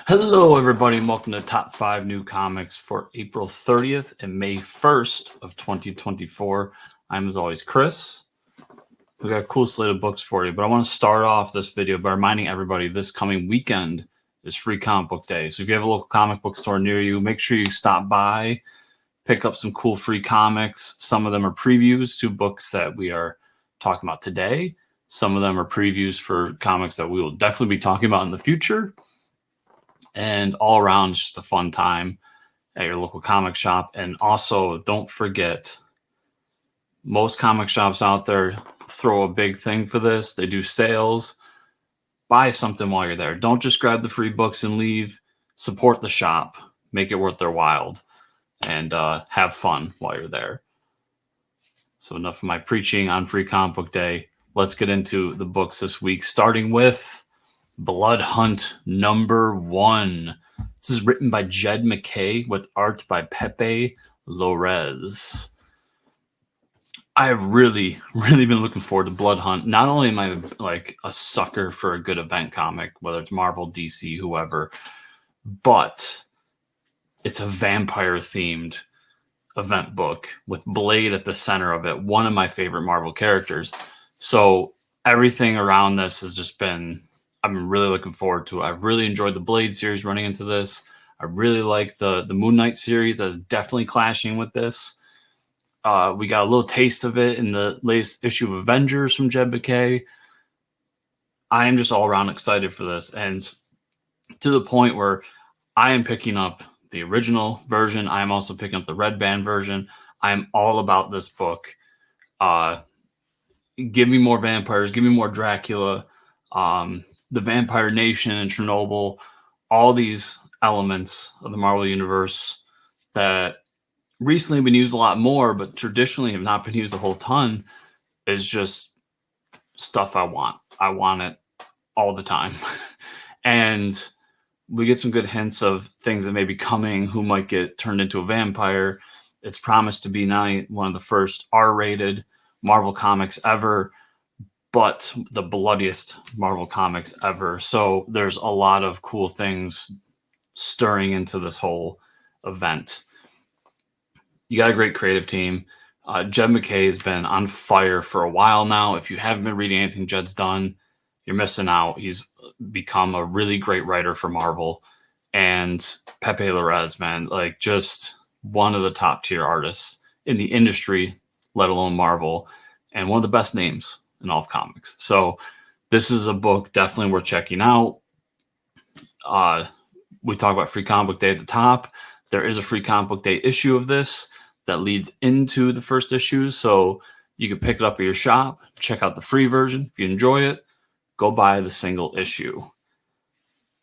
Hello, everybody, and welcome to Top 5 New Comics for April 30th and May 1st of 2024. I'm, as always, Chris. We got a cool slate of books for you, but I want to start off this video by reminding everybody this coming weekend is Free Comic Book Day. So if you have a local comic book store near you, make sure you stop by, pick up some cool free comics. Some of them are previews to books that we are talking about today. Some of them are previews for comics that we will definitely be talking about in the future. And all around, just a fun time at your local comic shop. And also, don't forget, most comic shops out there throw a big thing for this. They do sales. Buy something while you're there. Don't just grab the free books and leave. Support the shop. Make it worth their while. And have fun while you're there. So enough of my preaching on Free Comic Book Day. Let's get into the books this week, starting with Blood Hunt #1. This is written by Jed MacKay with art by Pepe Larraz. I have really been looking forward to Blood Hunt. Not only am I like a sucker for a good event comic, whether it's Marvel, DC, whoever, but it's a vampire-themed event book with Blade at the center of it, one of my favorite Marvel characters. So everything around this has just been, I'm really looking forward to it. I've really enjoyed the Blade series running into this. I really like the Moon Knight series that's definitely clashing with this. We got a little taste of it in the latest issue of Avengers from Jed MacKay. I am just all around excited for this, and to the point where I am picking up the original version. I am also picking up the Red Band version. I am all about this book. Give me more vampires. Give me more Dracula. The Vampire Nation and Chernobyl. All these elements of the Marvel Universe that recently been used a lot more, but traditionally have not been used a whole ton, is just stuff I want. I want it all the time. And we get some good hints of things that may be coming, who might get turned into a vampire. It's promised to be now one of the first R-rated Marvel comics ever, but the bloodiest Marvel comics ever. So there's a lot of cool things stirring into this whole event. You got a great creative team. Jed MacKay has been on fire for a while now. If you haven't been reading anything Jed's done, you're missing out. He's become a really great writer for Marvel. And Pepe Larraz, man, like just one of the top tier artists in the industry, let alone Marvel, and one of the best names in all of comics. So this is a book definitely worth checking out. We talk about Free Comic Book Day at the top. There is a Free Comic Book Day issue of this that leads into the first issue. So you can pick it up at your shop, check out the free version. If you enjoy it, go buy the single issue.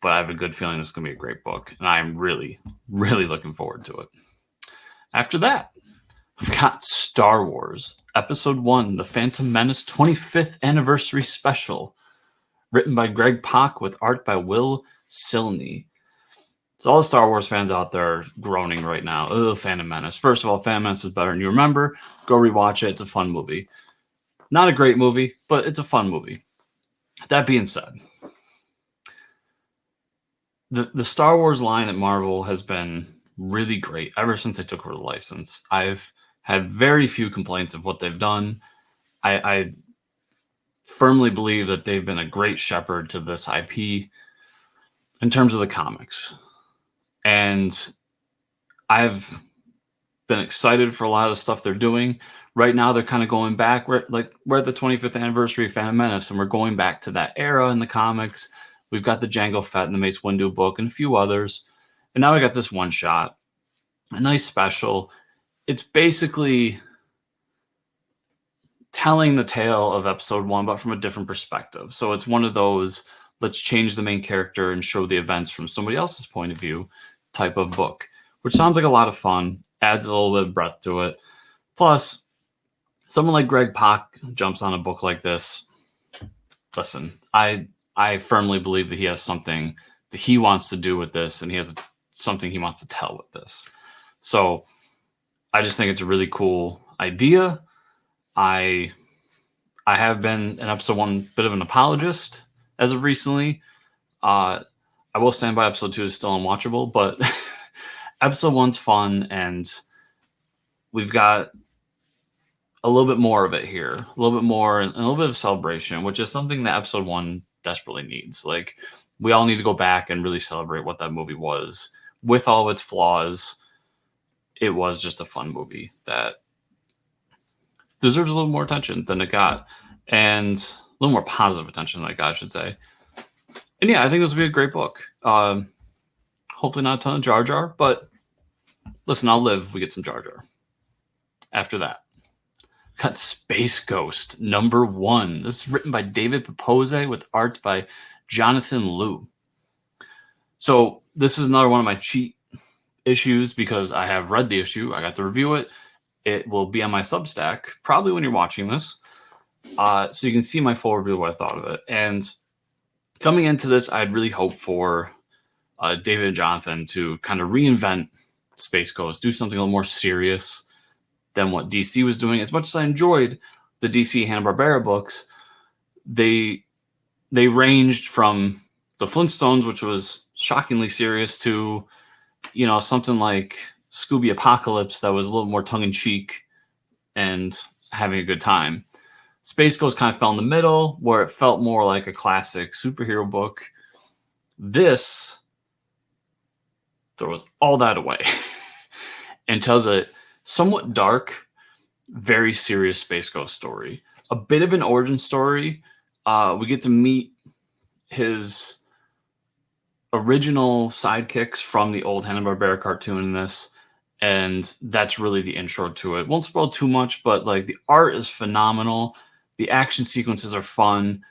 But I have a good feeling it's going to be a great book, and I'm really looking forward to it. After that, we've got Star Wars Episode 1, The Phantom Menace 25th Anniversary Special, written by Greg Pak with art by Will Silney. So all the Star Wars fans out there are groaning right now. Ugh, Phantom Menace. First of all, Phantom Menace is better than you remember. Go rewatch it. It's a fun movie. Not a great movie, but it's a fun movie. That being said, the Star Wars line at Marvel has been really great ever since they took over the license. I've had very few complaints of what they've done. I firmly believe that they've been a great shepherd to this IP in terms of the comics. And I've been excited for a lot of the stuff they're doing. Right now, they're kind of going back. We're at the 25th anniversary of Phantom Menace, and we're going back to that era in the comics. We've got the Jango Fett and the Mace Windu book and a few others. And now we got this one shot, a nice special. It's basically telling the tale of Episode 1, but from a different perspective. So it's one of those, let's change the main character and show the events from somebody else's point of view type of book, which sounds like a lot of fun, adds a little bit of breadth to it. Plus, someone like Greg Pak jumps on a book like this. Listen, I firmly believe that he has something that he wants to do with this, and he has something he wants to tell with this. So I just think it's a really cool idea. I have been an Episode 1 bit of an apologist as of recently. I will stand by episode 2 is still unwatchable, but episode 1's fun, and we've got a little bit more of it here, a little bit more, and a little bit of celebration, which is something that episode 1 desperately needs. Like, we all need to go back and really celebrate what that movie was. With all of its flaws, it was just a fun movie that deserves a little more attention than it got, and a little more positive attention than it got, I should say. And yeah, I think this would be a great book. Hopefully not a ton of Jar Jar, but listen, I'll live if we get some Jar Jar. After that, got Space Ghost #1. This is written by David Pepose with art by Jonathan Liu. So this is another one of my cheat issues because I have read the issue. I got to review it. It will be on my Substack probably when you're watching this. So you can see my full review of what I thought of it. And coming into this, I'd really hoped for David and Jonathan to kind of reinvent Space Ghost, do something a little more serious than what DC was doing. As much as I enjoyed the DC Hanna-Barbera books, they ranged from the Flintstones, which was shockingly serious, to, you know, something like Scooby Apocalypse that was a little more tongue-in-cheek and having a good time. Space Ghost kind of fell in the middle, where it felt more like a classic superhero book. This throws all that away and tells a somewhat dark, very serious Space Ghost story. A bit of an origin story. We get to meet his original sidekicks from the old Hanna-Barbera cartoon in this, and that's really the intro to it. Won't spoil too much, but like, the art is phenomenal. The action sequences are fun,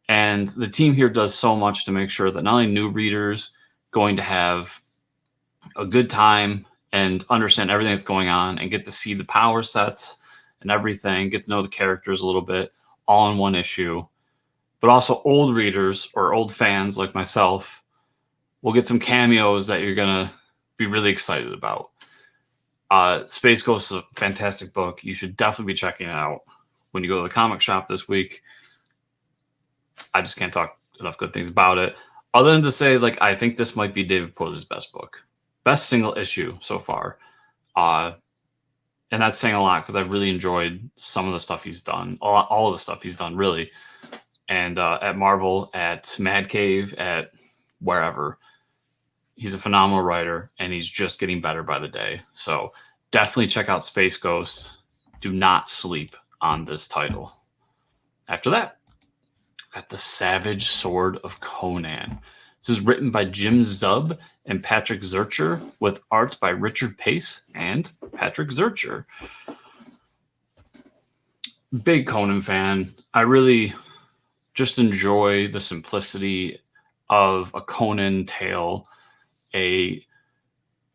and the team here does so much to make sure that not only new readers going to have a good time and understand everything that's going on and get to see the power sets and everything, get to know the characters a little bit, all in one issue. But also old readers or old fans like myself will get some cameos that you're going to be really excited about. Space Ghost is a fantastic book. You should definitely be checking it out when you go to the comic shop this week. I just can't talk enough good things about it, other than to say, like, I think this might be David Pose's best book. Best single issue so far. And that's saying a lot because I've really enjoyed some of the stuff he's done. All of the stuff he's done, really. And at Marvel, at Mad Cave, at wherever. He's a phenomenal writer, and he's just getting better by the day. So definitely check out Space Ghost. Do not sleep on this title. After that, got The Savage Sword of Conan. This is written by Jim Zub and Patrick Zircher, with art by Richard Pace and Patrick Zircher. Big Conan fan. I really just enjoy the simplicity of a Conan tale, a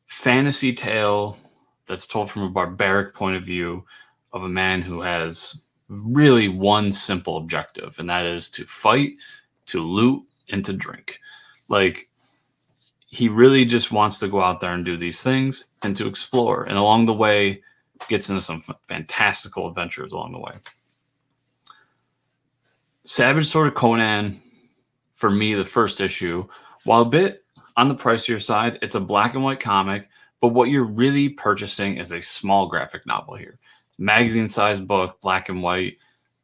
fantasy tale that's told from a barbaric point of view of a man who has really one simple objective, and that is to fight, to loot, and to drink. Like, he really just wants to go out there and do these things and to explore. And along the way, gets into some fantastical adventures along the way. Savage Sword of Conan, for me, the first issue, while a bit on the pricier side, it's a black and white comic, but what you're really purchasing is a small graphic novel here. Magazine-sized book, black and white,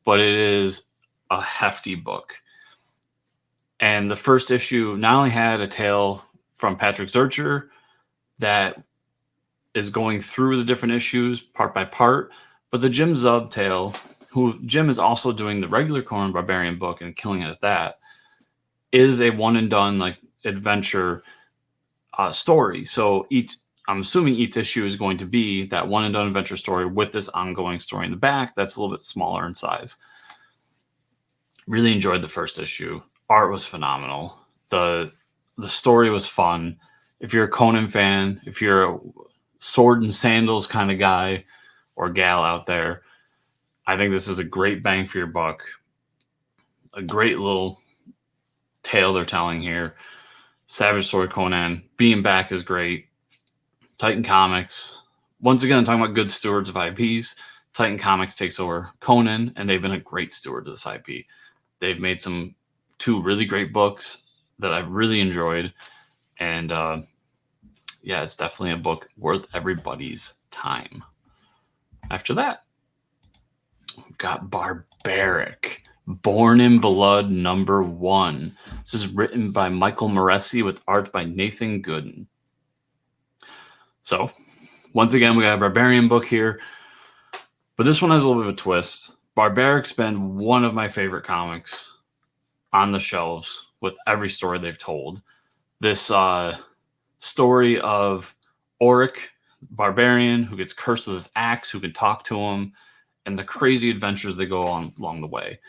but it is a hefty book. And the first issue not only had a tale from Patrick Zircher that is going through the different issues part by part, but the Jim Zub tale, who Jim is also doing the regular Conan Barbarian book and killing it at that, is a one and done, like, adventure story. So I'm assuming each issue is going to be that one and done adventure story with this ongoing story in the back that's a little bit smaller in size. Really enjoyed the first issue. Art was phenomenal. The story was fun. If you're a Conan fan, if you're a sword and sandals kind of guy or gal out there, I think this is a great bang for your buck. A great little tale they're telling here. Savage Sword Conan being back is great. Titan Comics, once again, I'm talking about good stewards of IPs. Titan Comics takes over Conan, and they've been a great steward to this IP. They've made two really great books that I've really enjoyed. And yeah, it's definitely a book worth everybody's time. After that, we've got Barbaric, Born in Blood #1. This is written by Michael Moreci with art by Nathan Gooden. So, once again, we got a Barbarian book here, but this one has a little bit of a twist. Barbaric's been one of my favorite comics on the shelves with every story they've told. This story of Auric, barbarian who gets cursed with his axe, who can talk to him, and the crazy adventures they go on along the way.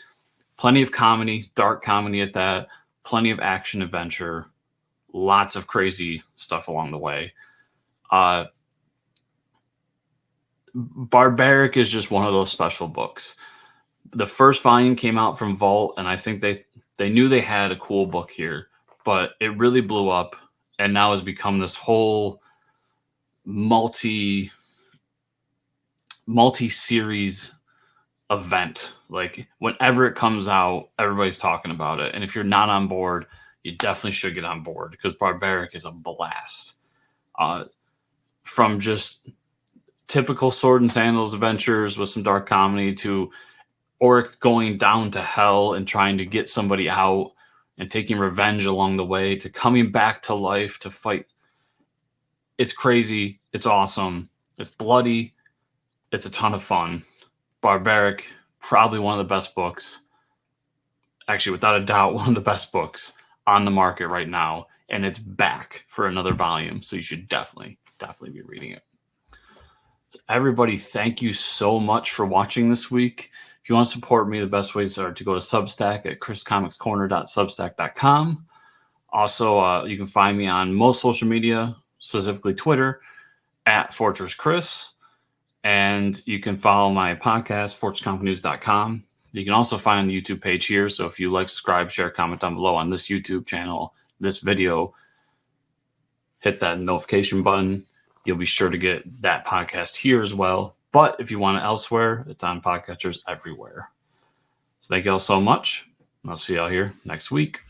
Plenty of comedy, dark comedy at that, plenty of action adventure, lots of crazy stuff along the way. Barbaric is just one of those special books. The first volume came out from Vault, and I think they knew they had a cool book here, but it really blew up and now has become this whole multi-series event. Like, whenever it comes out, everybody's talking about it. And if you're not on board, you definitely should get on board, because Barbaric is a blast. From just typical sword and sandals adventures with some dark comedy to Auric going down to hell and trying to get somebody out and taking revenge along the way, to coming back to life to fight. It's crazy. It's awesome. It's bloody. It's a ton of fun. Barbaric, probably one of the best books. Actually, without a doubt, one of the best books on the market right now. And it's back for another volume. So you should definitely be reading it. So everybody, thank you so much for watching this week. If you want to support me, the best ways are to go to Substack at chriscomicscorner.substack.com. Also, you can find me on most social media, specifically Twitter, at Fortress Chris. And you can follow my podcast, fortresscomicnews.com. You can also find the YouTube page here. So if you like, subscribe, share, comment down below on this YouTube channel, this video, hit that notification button. You'll be sure to get that podcast here as well. But if you want it elsewhere, it's on podcatchers everywhere. So thank you all so much. I'll see y'all here next week.